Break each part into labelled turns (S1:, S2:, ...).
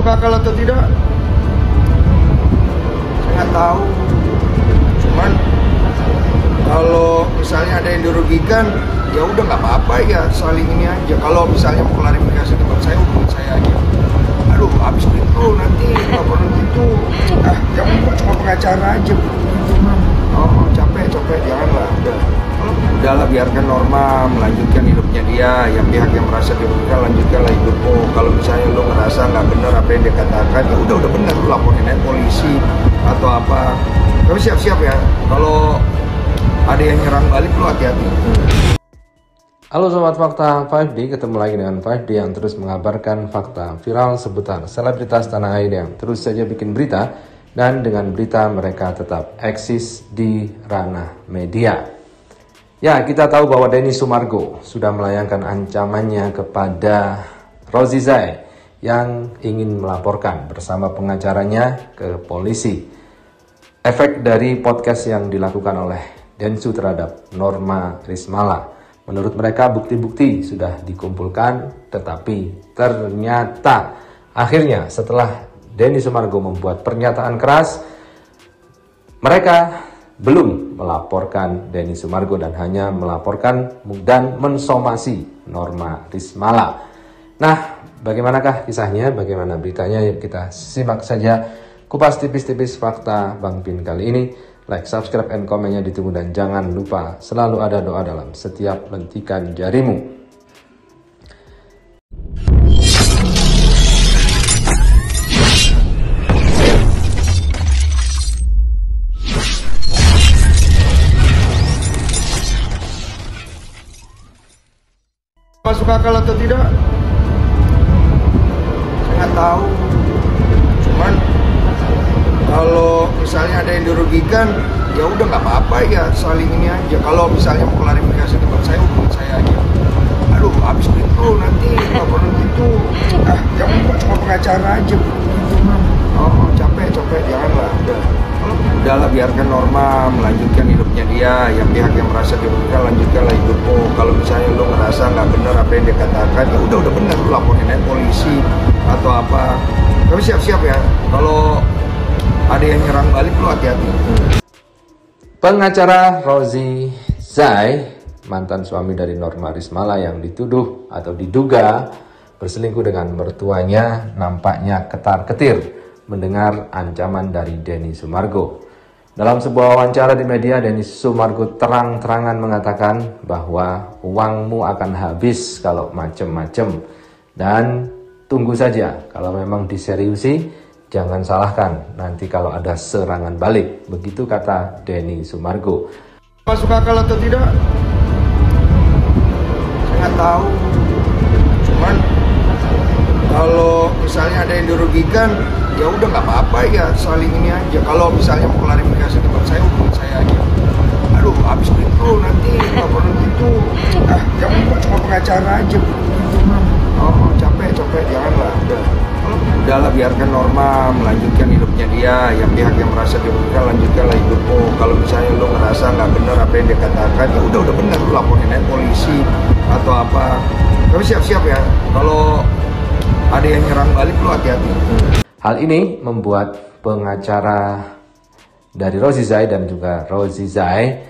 S1: masuk akal atau tidak? Saya nggak tahu. Cuman kalau misalnya ada yang dirugikan, ya udah nggak apa-apa ya, saling ini aja. Kalau misalnya mau klarifikasi tempat saya, hubungi saya aja. Aduh, habis itu nanti laporan itu, jangan cuma pengacara aja gitu, Mam. Oh, capek, janganlah. Udahlah, biarkan Norma melanjutkan hidupnya dia. Yang pihak yang merasa dirugikan, lanjutkanlah hidupmu. Kalau misalnya lo ngerasa nggak benar apa yang dia katakan, ya udah benar, lo laporin aja polisi atau apa. Tapi siap-siap ya, kalau ada yang nyerang balik, lo hati-hati.
S2: Halo Sobat Fakta 5D, ketemu lagi dengan 5D yang terus mengabarkan fakta viral seputar selebritas tanah air yang terus saja bikin berita, dan dengan berita mereka tetap eksis di ranah media. Ya, kita tahu bahwa Denny Sumargo sudah melayangkan ancamannya kepada Rozi Zai yang ingin melaporkan bersama pengacaranya ke polisi. Efek dari podcast yang dilakukan oleh Densu terhadap Norma Rismala. Menurut mereka bukti-bukti sudah dikumpulkan, tetapi ternyata akhirnya setelah Denny Sumargo membuat pernyataan keras, mereka belum melaporkan Denny Sumargo dan hanya melaporkan dan mensomasi Norma Rismala. Nah, bagaimanakah kisahnya, bagaimana beritanya? Yuk kita simak saja kupas tipis-tipis fakta Bang Pin kali ini. Like, subscribe, and komennya ditunggu, dan jangan lupa selalu ada doa dalam setiap lentikan jarimu.
S1: Masuk akal atau tidak? Saya nggak tahu. Cuman kalau misalnya ada yang dirugikan, ya udah nggak apa-apa ya, saling ini aja. Kalau misalnya mau klarifikasi tempat saya, hubungi saya aja. Aduh, habis itu nanti laporan itu, jangan cuma pengacara aja gitu, Mam. Oh, capek, janganlah. Udahlah, biarkan Norma melanjutkan hidupnya dia. Yang pihak yang merasa dirugikan, lanjutkanlah hidupmu. Kalau misalnya lo ngerasa nggak benar apa yang dia katakan, ya udah benar, lo laporin aja polisi atau apa. Tapi siap-siap ya, kalau ada yang nyerang balik, lo hati-hati.
S2: Pengacara Rozi Zai, mantan suami dari Norma Rismala yang dituduh atau diduga berselingkuh dengan mertuanya, nampaknya ketar-ketir mendengar ancaman dari Denny Sumargo. Dalam sebuah wawancara di media, Denny Sumargo terang-terangan mengatakan bahwa uangmu akan habis kalau macem-macem, dan tunggu saja kalau memang diseriusi, jangan salahkan nanti kalau ada serangan balik. Begitu kata Denny Sumargo.
S1: Masuk akal atau tidak? Saya nggak tahu. Cuman kalau misalnya ada yang dirugikan, ya udah nggak apa-apa ya, saling ini aja. Kalau misalnya mau klarifikasi tempat saya, hubungi saya aja. Aduh, habis itu nanti laporan itu, jangan cuma pengacara aja gitu, Mam. Oh, capek, janganlah. Udahlah, biarkan Norma melanjutkan hidupnya dia. Yang pihak yang merasa dirugikan, lanjutkanlah hidupmu. Kalau misalnya lo ngerasa nggak benar apa yang dia katakan, ya udah benar, lo laporin aja polisi atau apa. Tapi siap-siap ya, kalau ada yang nyerang balik, lo hati-hati.
S2: Hal ini membuat pengacara dari Rozi Zai dan juga Rozi Zai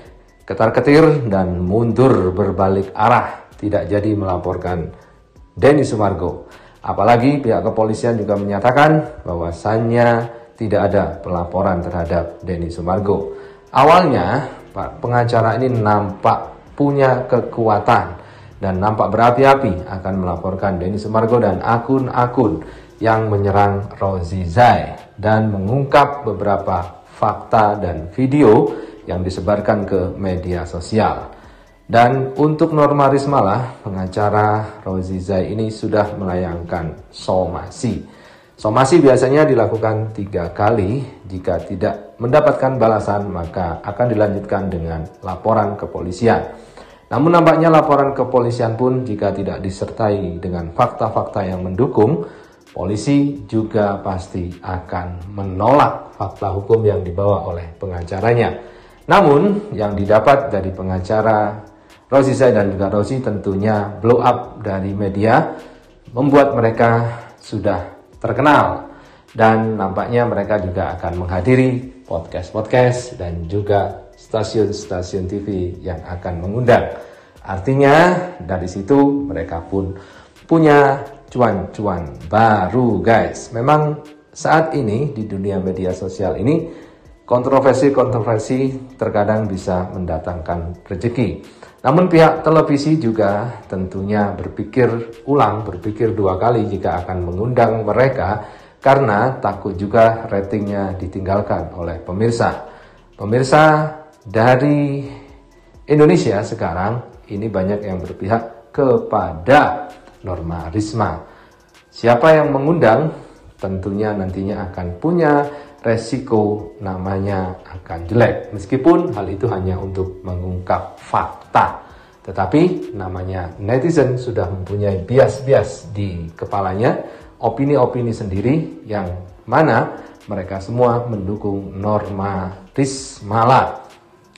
S2: ketar-ketir dan mundur berbalik arah, tidak jadi melaporkan Denny Sumargo. Apalagi pihak kepolisian juga menyatakan bahwasannya tidak ada pelaporan terhadap Denny Sumargo. Awalnya Pak pengacara ini nampak punya kekuatan dan nampak berapi-api akan melaporkan Denny Sumargo dan akun-akun yang menyerang Rozi Zai dan mengungkap beberapa fakta dan video yang disebarkan ke media sosial. Dan untuk Norma Rismala, pengacara Rozi Zai ini sudah melayangkan somasi. Somasi biasanya dilakukan 3 kali. Jika tidak mendapatkan balasan, maka akan dilanjutkan dengan laporan kepolisian. Namun nampaknya laporan kepolisian pun jika tidak disertai dengan fakta-fakta yang mendukung, polisi juga pasti akan menolak fakta hukum yang dibawa oleh pengacaranya. Namun yang didapat dari pengacara Rozi Zai dan juga Rozi tentunya blow up dari media, membuat mereka sudah terkenal. Dan nampaknya mereka juga akan menghadiri podcast-podcast dan juga stasiun-stasiun TV yang akan mengundang. Artinya dari situ mereka pun punya cuan-cuan baru, guys. Memang saat ini di dunia media sosial ini kontroversi-kontroversi terkadang bisa mendatangkan rezeki. Namun pihak televisi juga tentunya berpikir dua kali jika akan mengundang mereka karena takut juga ratingnya ditinggalkan oleh pemirsa. Pemirsa dari Indonesia sekarang ini banyak yang berpihak kepada Norma Risma. Siapa yang mengundang tentunya nantinya akan punya resiko namanya akan jelek. Meskipun hal itu hanya untuk mengungkap fakta. Tetapi namanya netizen sudah mempunyai bias-bias di kepalanya, opini-opini sendiri yang mana mereka semua mendukung Norma Rismala.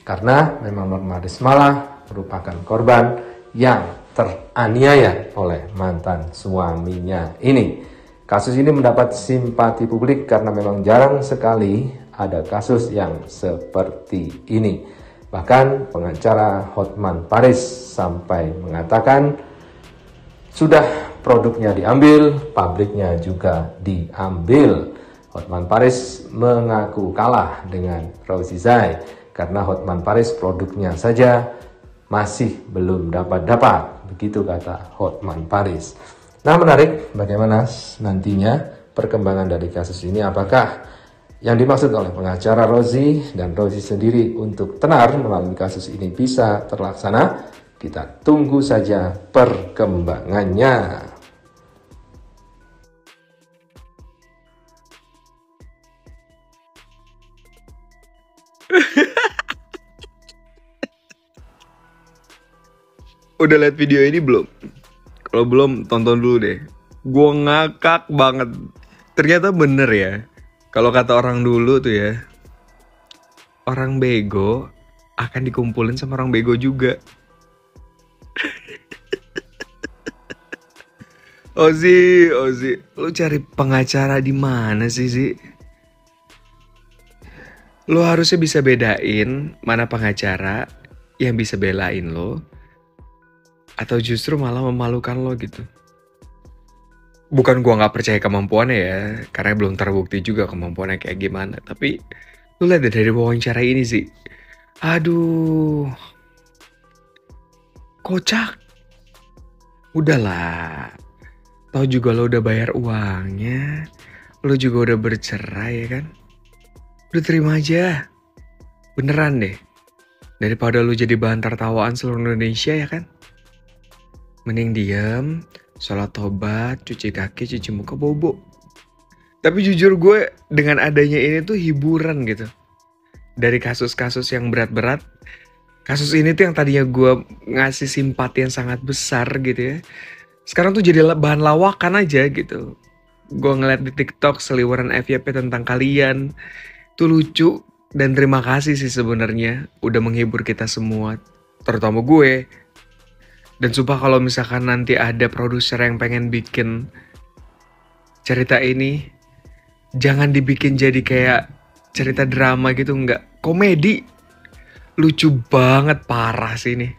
S2: Karena memang Norma Rismala merupakan korban yang teraniaya oleh mantan suaminya ini. Kasus ini mendapat simpati publik karena memang jarang sekali ada kasus yang seperti ini. Bahkan pengacara Hotman Paris sampai mengatakan sudah produknya diambil, pabriknya juga diambil. Hotman Paris mengaku kalah dengan Rosy Zai karena Hotman Paris produknya saja masih belum dapat. Begitu kata Hotman Paris. Nah, menarik bagaimana nantinya perkembangan dari kasus ini. Apakah yang dimaksud oleh pengacara Rosy dan Rosy sendiri untuk tenar melalui kasus ini bisa terlaksana? Kita tunggu saja perkembangannya.
S3: Udah lihat video ini belum? Kalau belum, tonton dulu deh. Gue ngakak banget. Ternyata bener ya. Kalau kata orang dulu tuh ya, orang bego akan dikumpulin sama orang bego juga. Ozi, lu cari pengacara di mana sih? Lu harusnya bisa bedain mana pengacara yang bisa belain lo, atau justru malah memalukan lo gitu. Bukan gua gak percaya kemampuannya ya, karena belum terbukti juga kemampuannya kayak gimana. Tapi lu lihat dari wawancara ini sih, aduh, kocak. Udahlah, tau juga lo udah bayar uangnya, lo juga udah bercerai ya kan. Udah terima aja, beneran deh. Daripada lo jadi bahan tertawaan seluruh Indonesia ya kan. Mending diam, sholat tobat, cuci kaki, cuci muka, bobo. Tapi jujur gue dengan adanya ini tuh hiburan gitu. Dari kasus-kasus yang berat-berat, kasus ini tuh yang tadinya gue ngasih simpati yang sangat besar gitu ya. Sekarang tuh jadi bahan lawakan aja gitu. Gue ngeliat di TikTok seliweran FYP tentang kalian. Itu lucu dan terima kasih sih sebenarnya udah menghibur kita semua, terutama gue. Dan sumpah kalau misalkan nanti ada produser yang pengen bikin cerita ini, jangan dibikin jadi kayak cerita drama gitu, enggak. Komedi. Lucu banget, parah sih ini.